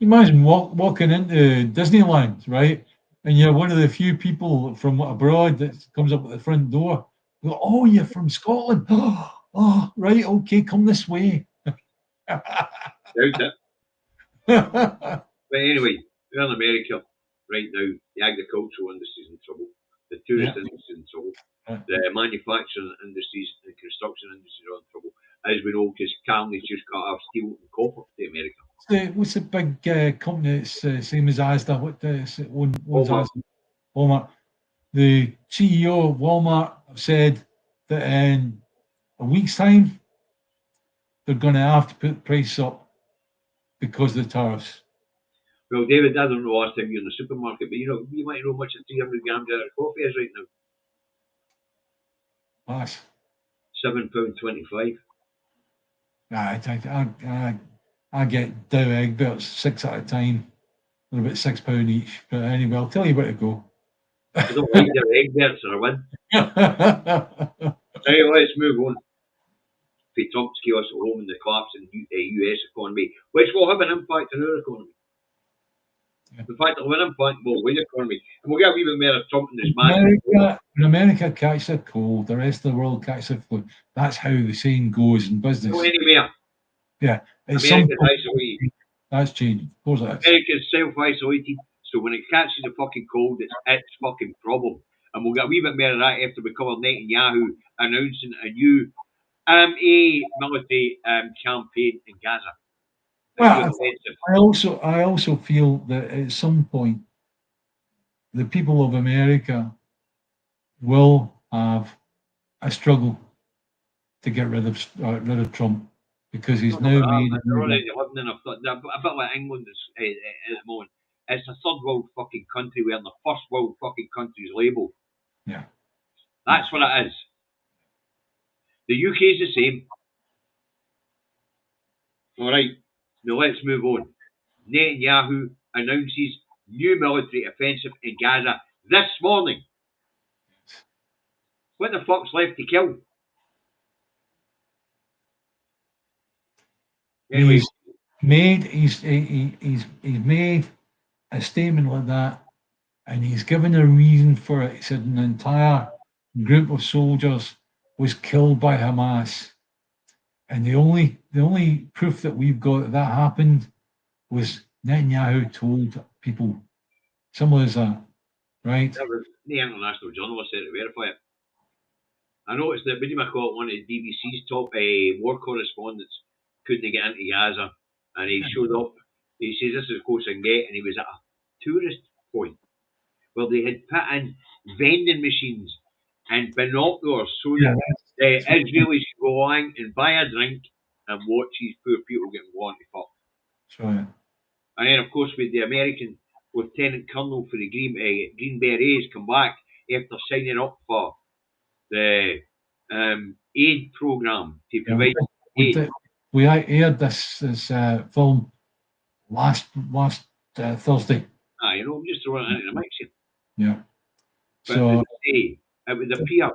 imagine walking into Disneyland, right, and you're one of the few people from abroad that comes up at the front door. Go, oh, you're from Scotland. Oh, right, okay, come this way. Doubt it. But anyway, we're in America right now. The agricultural industry is in trouble. The tourist industry is in trouble. The manufacturing industries and construction industries are in trouble. As we know, because Carney's just cut off steel and copper to America. What's the big company that's same as Asda? What owns Walmart. Asda? Walmart. The CEO of Walmart said that in a week's time, they're going to have to put the price up because of the tariffs. Well, David, I don't know last time you're in the supermarket, but you might know how much a 300 gram jar of coffee is right now. That's £7.25. I get Dow Egberts 6 at a time. They're about £6 each. But anyway, I'll tell you where to go. I don't like Dow Egberts or a win. Right, let's move on. For Trump's chaos at home and the collapse in the US economy, which will have an impact on our economy. In fact, it'll have an impact on the economy. And we'll get a wee bit more of Trump and his man. When America catches a cold, the rest of the world catches a flu. That's how the saying goes in business. Go anywhere. Yeah. America's isolated. That's changing. Of course it is. America's self-isolated. So when it catches a fucking cold, it's its fucking problem. And we'll get a wee bit more of that after we cover Netanyahu announcing a new military campaign in Gaza. Well, I also feel that at some point the people of America will have a struggle to get rid of Trump because he's now made. They're already living in a bit like England is at the moment. It's a third world fucking country where the first world fucking country is labelled. Yeah, that's what it is. The UK is the same. All right, now let's move on. Netanyahu announces new military offensive in Gaza this morning. What the fuck's left to kill? Anyway, He's made a statement like that, and he's given a reason for it. He said an entire group of soldiers was killed by Hamas, and the only proof that we've got that happened was Netanyahu told people, similar as that, right? that was the international journalist said to verify it. I noticed that Billy McCall, one of the BBC's top war correspondents, couldn't get into Gaza, and he showed up. He says this is as close as I can get, and he was at a tourist point where they had put in vending machines and binoculars so that Israelis could go along and buy a drink and watch these poor people getting blown to fuck. Right. And then, of course, with the American Lieutenant Colonel for the Green Berets come back after signing up for the aid program to provide aid. We aired this film last Thursday. I'm just throwing it into the mix here. Yeah. But So it would appear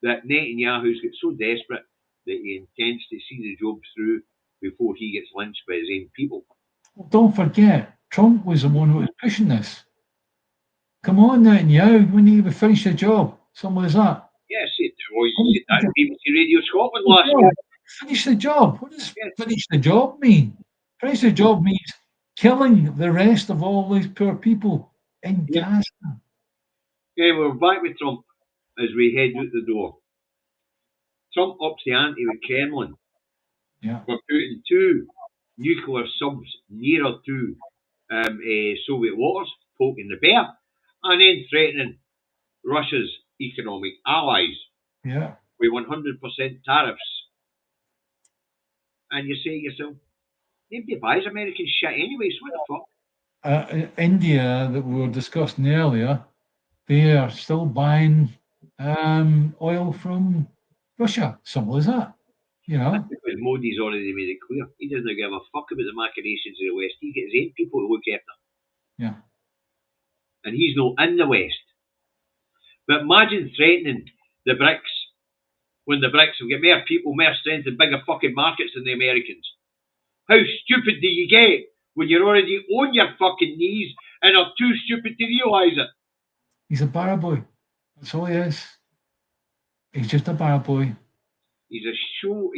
that Netanyahu's got so desperate that he intends to see the job through before he gets lynched by his own people. don't forget, Trump was the one who was pushing this. Come on, Netanyahu, when you finish the job, something like that. Yes, you said that on BBC Radio Scotland last year. Finish the job. What does finish the job mean? Finish the job means killing the rest of all these poor people in Gaza. Okay, we're back with Trump as we head out the door. Trump ups the ante with Kremlin. Yeah. We're putting 2 nuclear subs nearer to Soviet waters, poking the bear, and then threatening Russia's economic allies with 100% tariffs. And you say to yourself, nobody buys American shit anyway, so what the fuck? India, that we were discussing earlier, they are still buying oil from Russia. Simple as that. You know. That's because Modi's already made it clear. He doesn't give a fuck about the machinations of the West. He gets his own people to look after. Yeah. And he's not in the West. But imagine threatening the BRICS when the BRICS have got more people, more strength, and bigger fucking markets than the Americans. How stupid do you get when you're already on your fucking knees and are too stupid to realise it? He's a barra boy. That's all he is. He's just a barra boy. He's a show.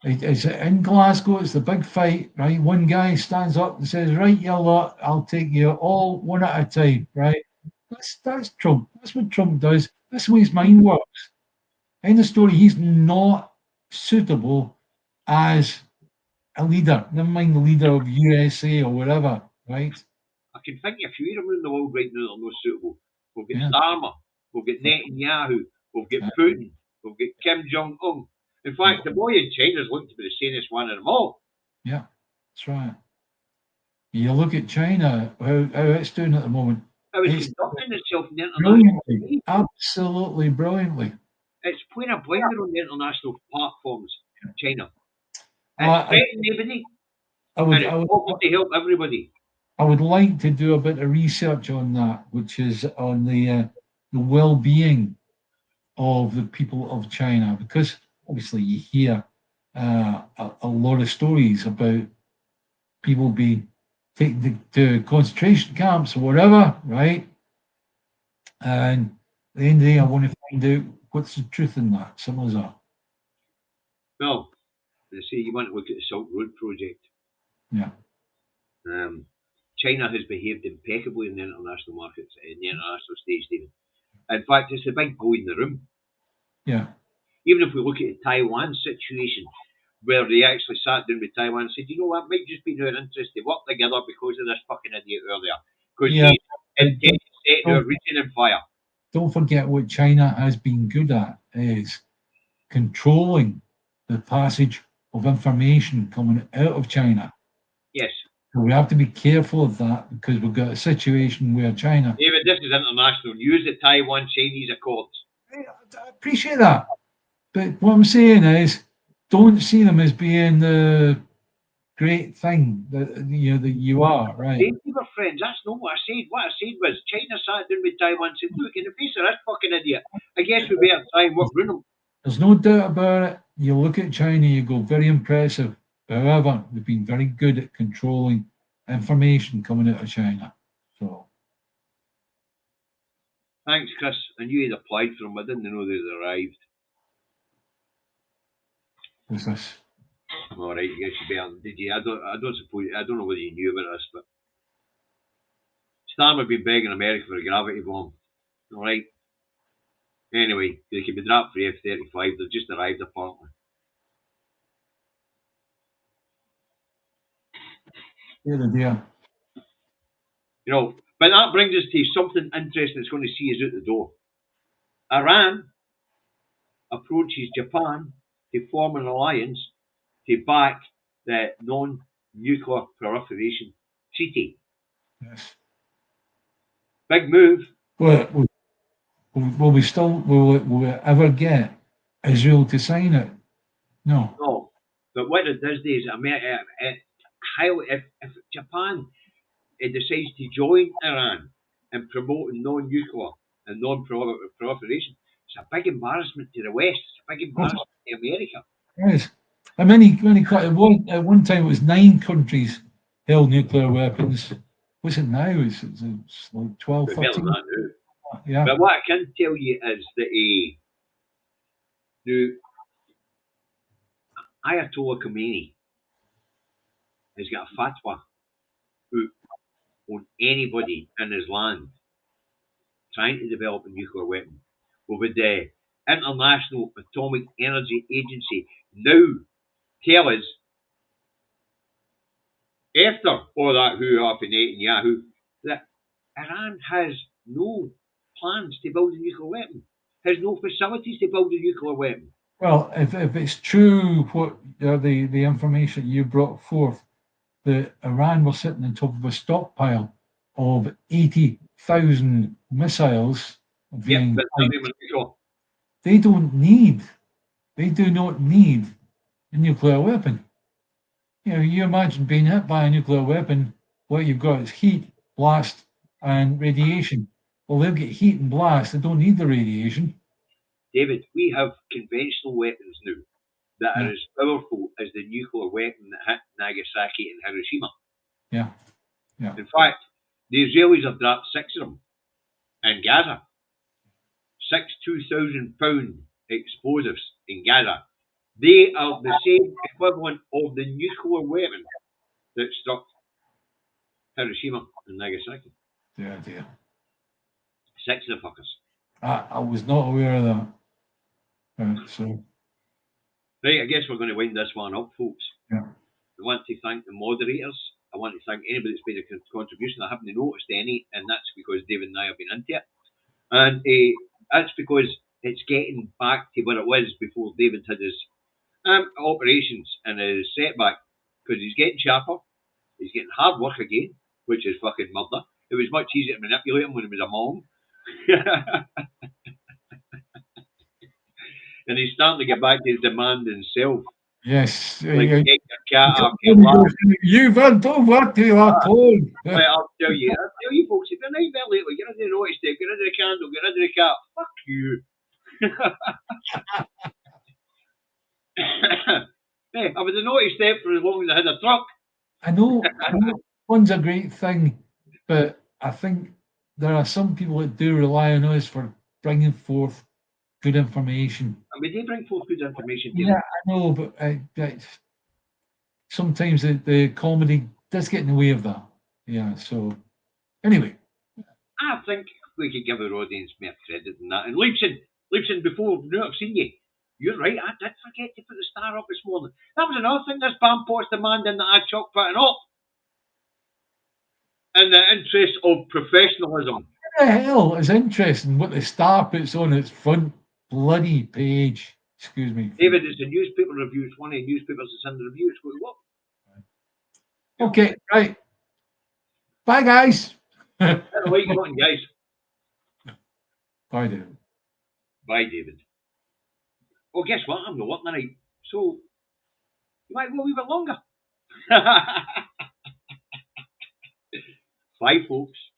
It's in Glasgow. It's the big fight, right? One guy stands up and says, "Right, you lot, I'll take you all one at a time." Right? That's Trump. That's what Trump does. That's the way his mind works. In the story, he's not suitable as a leader. Never mind the leader of USA or whatever, right? I can think of a few of them around the world right now that are not suitable. We've got Starmer, we've got Netanyahu, we've got Putin, we've got Kim Jong-un. In fact, the boy in China's looking to be the sanest one of them all. Yeah, that's right. You look at China, how it's doing at the moment. It's conducting itself in the international absolutely brilliantly. It's playing a blinder on the international platforms, China. It's threatening everybody. It's offered to help everybody. I would like to do a bit of research on that, which is on the well-being of the people of China, because obviously you hear a lot of stories about people being taken to concentration camps or whatever, right? And at the end of the day, I want to find out what's the truth in that. Simple as that. Well, they say you want to look at the Silk Road project. Yeah. China has behaved impeccably in the international markets, in the international stage, David. In fact, it's the big go in the room. Yeah. Even if we look at the Taiwan situation, where they actually sat down with Taiwan and said, you know what, it might just be in our interest to work together because of this fucking idiot earlier. Because he's intended to set our region on fire. Don't forget what China has been good at is controlling the passage of information coming out of China. Yes. So we have to be careful of that because we've got a situation where China... David, this is international news, the Taiwan-Chinese Accords. I appreciate that. But what I'm saying is, don't see them as being the great thing that you are, right? They were friends. That's not what I said. What I said was China sat down with Taiwan and said, look, in the face of this fucking idiot, I guess we better try and work around him. There's no doubt about it. You look at China, you go, very impressive. However, they've been very good at controlling information coming out of China. So, Thanks, Chris. I knew you'd applied for them. I didn't know they'd arrived. what's this? All right, yes, you better. Did you? I don't suppose. I don't know whether you knew about this, but Stam have been begging America for a gravity bomb. All right. Anyway, they can be dropped for F-35. They've just arrived, apparently. Good idea. You know, but that brings us to something interesting that's going to see us out the door. Iran approaches Japan to form an alliance to back the non-nuclear proliferation treaty. Yes. Big move. Well, will we ever get Israel to sign it? No. No. But what it does is, if Japan decides to join Iran in promoting non-nuclear and non-proliferation, it's a big embarrassment to the West. It's a big embarrassment to America. Yes. I mean, at one time it was 9 countries held nuclear weapons. What's it now? It's like 12, 13. Yeah. But what I can tell you is that Ayatollah Khomeini has got a fatwa on anybody in his land trying to develop a nuclear weapon. Well, with the International Atomic Energy Agency now tell us, after all that hoo-ha for Netanyahu, that Iran has no plans to build a nuclear weapon, has no facilities to build a nuclear weapon. Well, if it's true, what the information you brought forth, that Iran was sitting on top of a stockpile of 80,000 missiles. Yeah, but they do not need a nuclear weapon. You imagine being hit by a nuclear weapon, what you've got is heat, blast, and radiation. Well, they'll get heat and blast, they don't need the radiation. David, we have conventional weapons now that are as powerful as the nuclear weapon that hit Nagasaki and Hiroshima. Yeah. In fact, the Israelis have dropped 6 of them in Gaza. 6 2,000-pound explosives in Gaza. They are the same equivalent of the nuclear weapon that struck Hiroshima and Nagasaki. Yeah. 6 of the fuckers. I was not aware of that. Right, I guess we're going to wind this one up, folks. Yeah. I want to thank the moderators. I want to thank anybody that's made a contribution. I haven't noticed any, and that's because David and I have been into it. And that's because it's getting back to where it was before David had his operations and his setback, because he's getting sharper, he's getting hard work again, which is fucking murder. It was much easier to manipulate him when he was a mom. And he's starting to get back to his demand himself. Yes. Like, get your cat up, you've done what you are told. I'll tell you, folks, if you're nightmare lately, get rid of the naughty stick, get rid of the candle, get rid of the cat. Fuck you. Hey, I was a naughty step for as long as I had a truck. I know one's a great thing, but I think there are some people that do rely on us for bringing forth good information. I mean, they bring forth good information. Yeah, I know, but sometimes the comedy does get in the way of that. Yeah, so anyway. I think we could give our audience more credit than that. And Leipzig, before I've seen you. You're right, I did forget to put the star up this morning. That was another thing this Bampot's demanding that I chuck putting up. In the interest of professionalism. What the hell is interesting what the star puts on its front bloody page? Excuse me. David, it's a newspaper review. It's one of the newspapers that's in the review. It's going to work. Okay, right. Bye, guys. Better like you on, guys. Bye, David. Bye, David. Oh, guess what? I'm not working tonight. So, you might go a wee bit longer. Bye, folks.